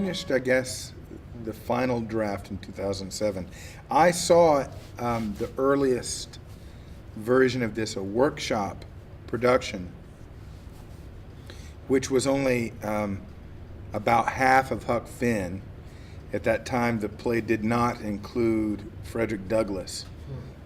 finished, I guess, the final draft in 2007. I saw the earliest version of this, a workshop production, which was only about half of Huck Finn. At that time, the play did not include Frederick Douglass,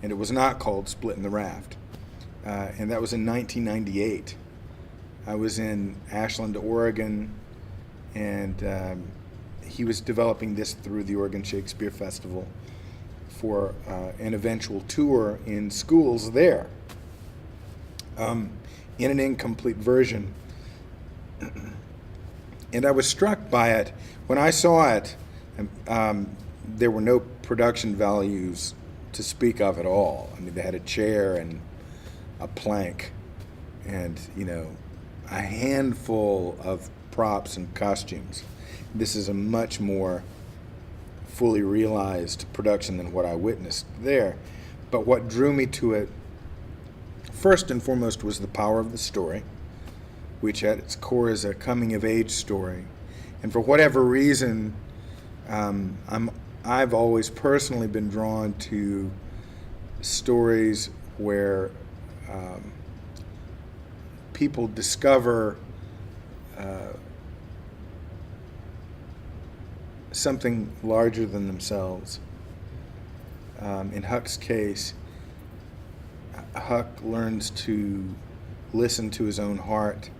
and it was not called Splittin the Raft. And that was in 1998. I was in Ashland, Oregon, and he was developing this through the Oregon Shakespeare Festival for an eventual tour in schools there, in an incomplete version. And I was struck by it. When I saw it, there were no production values to speak of at all. I mean, they had a chair and a plank and, a handful of props and costumes. This is a much more fully realized production than what I witnessed there. But what drew me to it, first and foremost, was the power of the story, which at its core is a coming-of-age story. And for whatever reason, I've always personally been drawn to stories where people discover something larger than themselves. In Huck's case, Huck learns to listen to his own heart,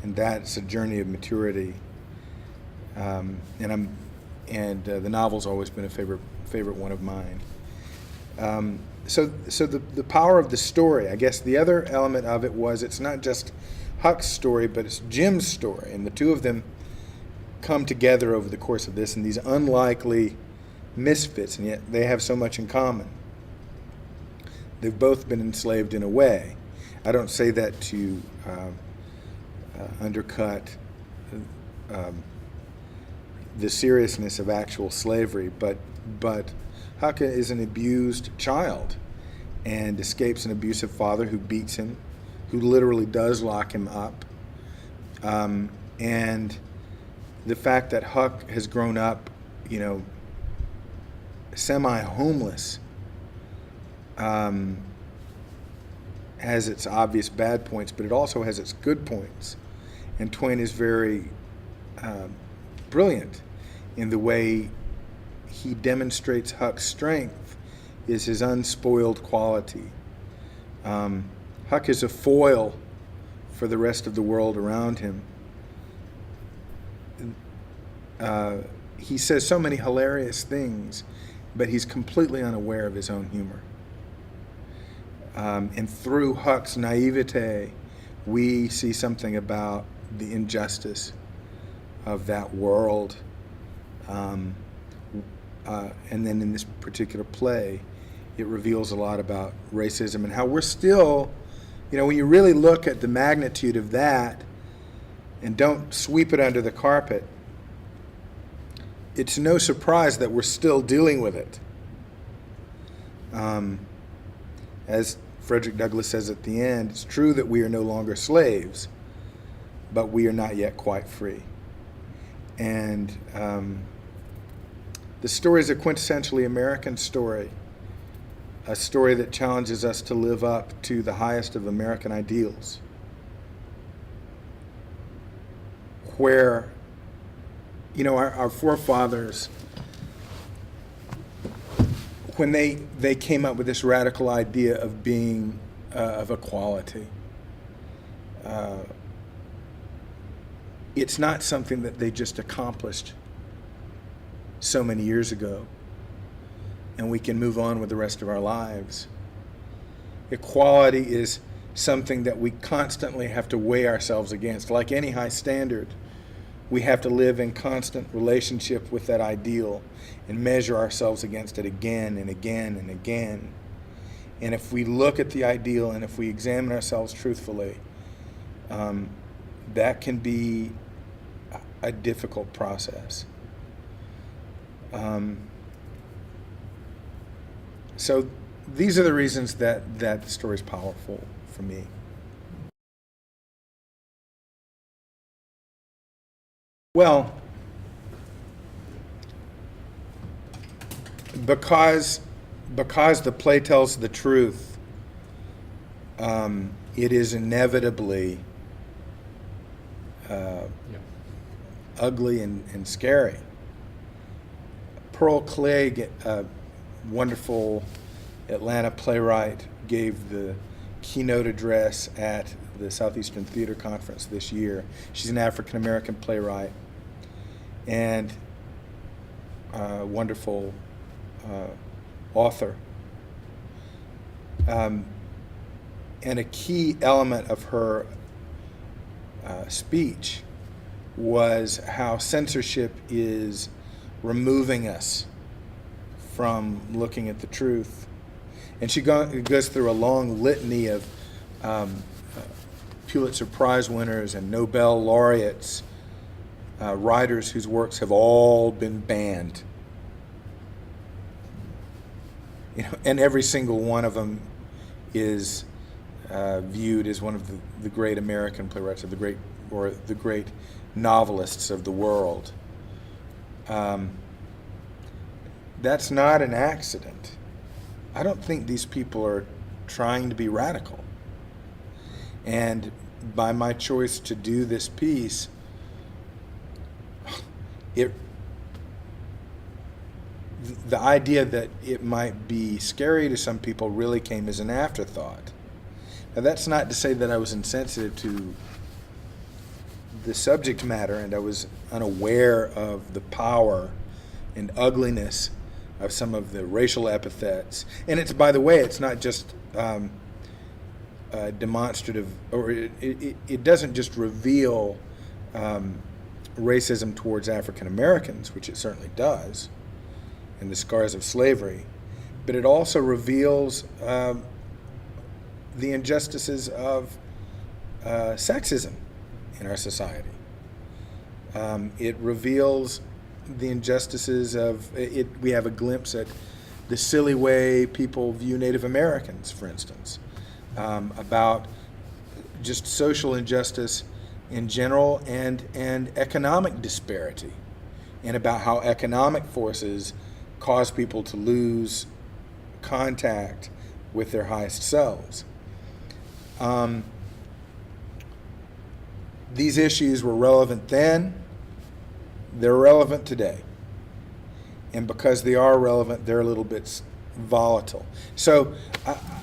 and that's a journey of maturity. And the novel's always been a favorite one of mine. So the power of the story, I guess the other element of it was it's not just Huck's story, but it's Jim's story, and the two of them come together over the course of this, and these unlikely misfits, and yet they have so much in common. They've both been enslaved in a way. I don't say that to undercut the seriousness of actual slavery, but Huck is an abused child and escapes an abusive father who beats him, who literally does lock him up. And the fact that Huck has grown up, semi-homeless, has its obvious bad points, but it also has its good points. And Twain is very brilliant in the way he demonstrates Huck's strength is his unspoiled quality. Huck is a foil for the rest of the world around him. He says so many hilarious things, but he's completely unaware of his own humor. And through Huck's naivete, we see something about the injustice of that world. And then in this particular play, it reveals a lot about racism and how we're still, when you really look at the magnitude of that and don't sweep it under the carpet, it's no surprise that we're still dealing with it. As Frederick Douglass says at the end, it's true that we are no longer slaves, but we are not yet quite free. And the story is a quintessentially American story, a story that challenges us to live up to the highest of American ideals, where, our forefathers, when they came up with this radical idea of being, of equality, it's not something that they just accomplished so many years ago and we can move on with the rest of our lives. Equality is something that we constantly have to weigh ourselves against. Like any high standard, we have to live in constant relationship with that ideal and measure ourselves against it again and again and again. And if we look at the ideal and if we examine ourselves truthfully, that can be a difficult process. So these are the reasons that the story is powerful for me. Well, because the play tells the truth, it is inevitably ugly and scary. Pearl Clegg, a wonderful Atlanta playwright, gave the keynote address at the Southeastern Theater Conference this year. She's an African-American playwright and a wonderful author. And a key element of her speech was how censorship is removing us from looking at the truth. And she goes through a long litany of Pulitzer Prize winners and Nobel laureates, writers whose works have all been banned. And every single one of them is viewed as one of the great American playwrights, or the great novelists of the world. That's not an accident. I don't think these people are trying to be radical. And by my choice to do this piece, the idea that it might be scary to some people really came as an afterthought. Now, that's not to say that I was insensitive to the subject matter and I was unaware of the power and ugliness of some of the racial epithets. And it's, by the way, it's not just demonstrative, or it doesn't just reveal racism towards African Americans, which it certainly does, and the scars of slavery, but it also reveals the injustices of sexism in our society. It reveals the injustices of it. We have a glimpse at the silly way people view Native Americans, for instance, about just social injustice in general and economic disparity, and about how economic forces cause people to lose contact with their highest selves. These issues were relevant then, they're relevant today. And because they are relevant, they're a little bit volatile. So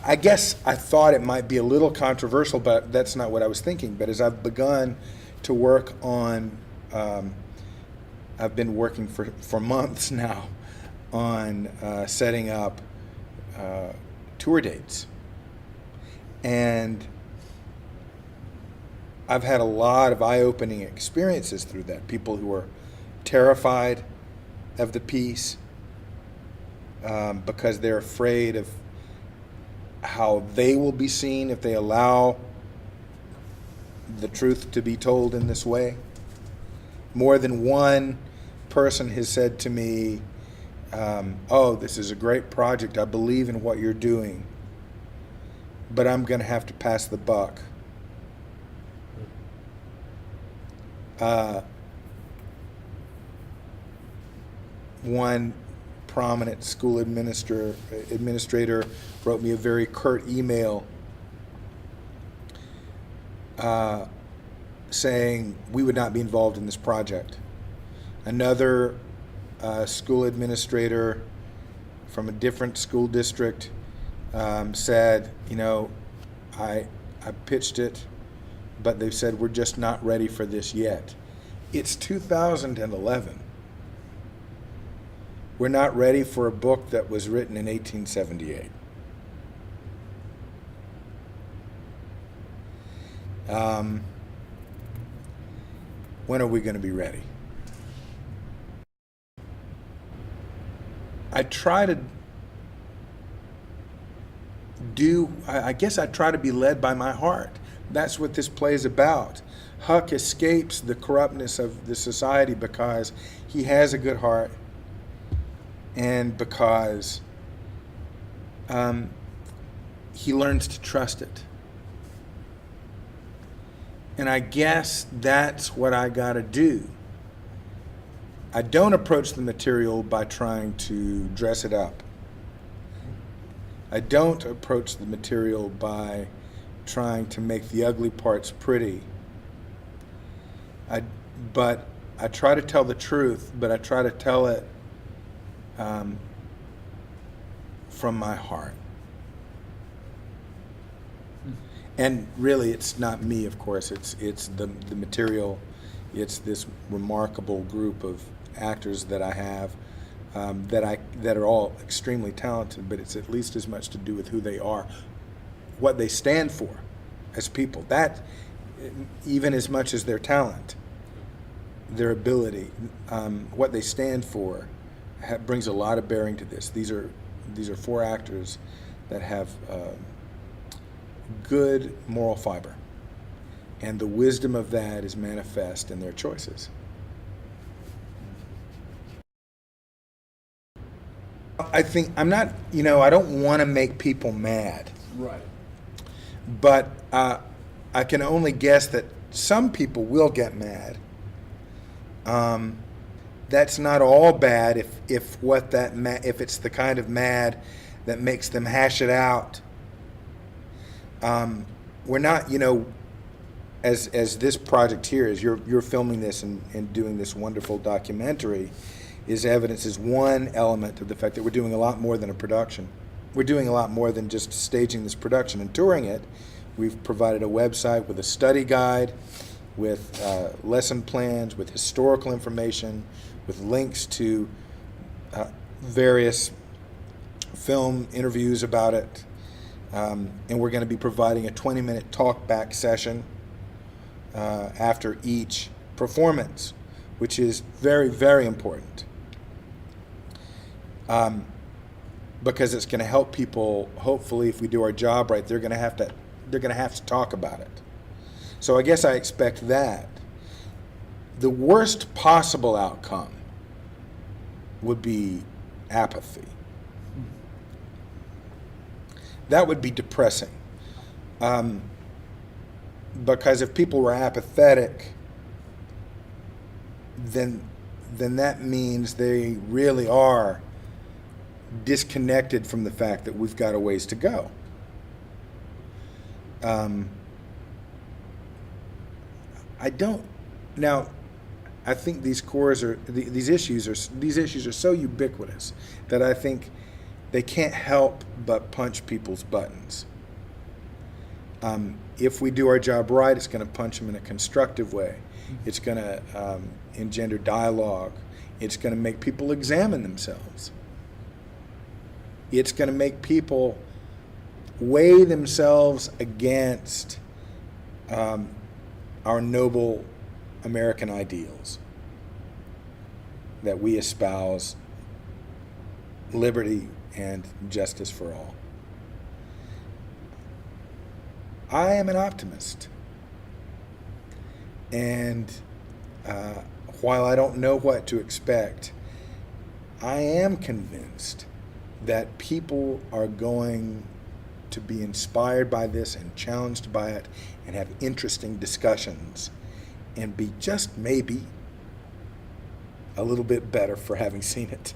I guess I thought it might be a little controversial, but that's not what I was thinking. But as I've begun to work on, I've been working for months now on setting up tour dates. And I've had a lot of eye-opening experiences through that. People who are terrified of the piece because they're afraid of how they will be seen if they allow the truth to be told in this way. More than one person has said to me, oh, this is a great project. I believe in what you're doing, but I'm going to have to pass the buck. One prominent school administrator wrote me a very curt email saying we would not be involved in this project. Another school administrator from a different school district said, I pitched it, but they said we're just not ready for this yet. It's 2011. We're not ready for a book that was written in 1878. When are we going to be ready? I try to be led by my heart. That's what this play is about. Huck escapes the corruptness of the society because he has a good heart and because he learns to trust it. And I guess that's what I got to do. I don't approach the material by trying to dress it up. I don't approach the material by trying to make the ugly parts pretty. But I try to tell the truth, but I try to tell it from my heart. And really, it's not me, of course. It's the material. It's this remarkable group of actors that I have that are all extremely talented. But it's at least as much to do with who they are, what they stand for as people. That even as much as their talent, their ability, what they stand for, brings a lot of bearing to this. These are 4 actors that have good moral fiber, and the wisdom of that is manifest in their choices. I think I'm not, I don't want to make people mad. Right. But I can only guess that some people will get mad. That's not all bad if it's the kind of mad that makes them hash it out. We're not, as this project here is, you're filming this and doing this wonderful documentary, is one element of the fact that we're doing a lot more than a production. We're doing a lot more than just staging this production and touring it. We've provided a website with a study guide, with lesson plans, with historical information, with links to various film interviews about it. And we're going to be providing a 20-minute talk-back session after each performance, which is very, very important. Because it's going to help people. Hopefully, if we do our job right, they're going to have to talk about it. So I guess I expect that. The worst possible outcome would be apathy. That would be depressing. Because if people were apathetic, then that means they really are disconnected from the fact that we've got a ways to go. I think these issues are so ubiquitous that I think they can't help but punch people's buttons. If we do our job right, it's going to punch them in a constructive way. It's going to engender dialogue. It's going to make people examine themselves. It's going to make people weigh themselves against our noble American ideals that we espouse: liberty and justice for all. I am an optimist. And while I don't know what to expect, I am convinced that people are going to be inspired by this and challenged by it and have interesting discussions and be just maybe a little bit better for having seen it.